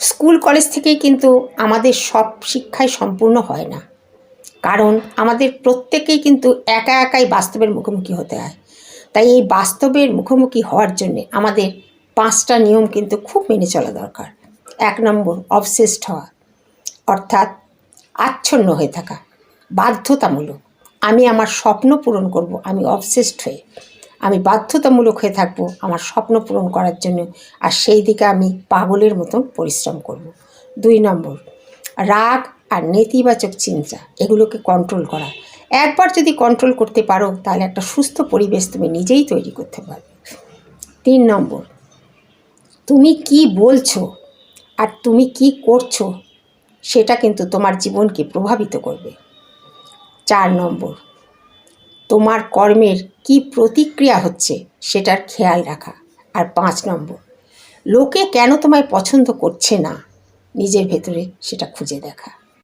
School college থেকেই কিন্তু আমাদের সব শিক্ষাই সম্পূর্ণ হয় না, কারণ আমাদের প্রত্যেকেই কিন্তু একা একাই বাস্তবের মুখোমুখি হতে হয়। তাই এই বাস্তবের মুখোমুখি হওয়ার জন্যে আমাদের 5টা নিয়ম কিন্তু খুব মেনে চলা দরকার। 1 নম্বর, অবসেসড হওয়া, অর্থাৎ আচ্ছন্ন হয়ে থাকা, বাধ্যতামূলক। আমি আমার স্বপ্ন পূরণ করব, আমি অবসেসড হয়ে আমি বাধ্যতামূলক হয়ে থাকব আমার স্বপ্ন পূরণ করার জন্য, আর সেই দিকে আমি পাগলের মতন পরিশ্রম করব। 2 নম্বর, রাগ আর নেতিবাচক চিন্তা, এগুলোকে কন্ট্রোল করা। একবার যদি কন্ট্রোল করতে পারো তাহলে একটা সুস্থ পরিবেশ তুমি নিজেই তৈরি করতে পারবে। 3 নম্বর, তুমি কি বলছো আর তুমি কি করছো সেটা কিন্তু তোমার জীবনকে প্রভাবিত করবে। 4 নম্বর, তোমার কর্মের কি প্রতিক্রিয়া হচ্ছে সেটার খেয়াল রাখা। আর 5 নম্বর, লোকে কেন তোমায় পছন্দ করছে না নিজের ভেতরে সেটা খুঁজে দেখা।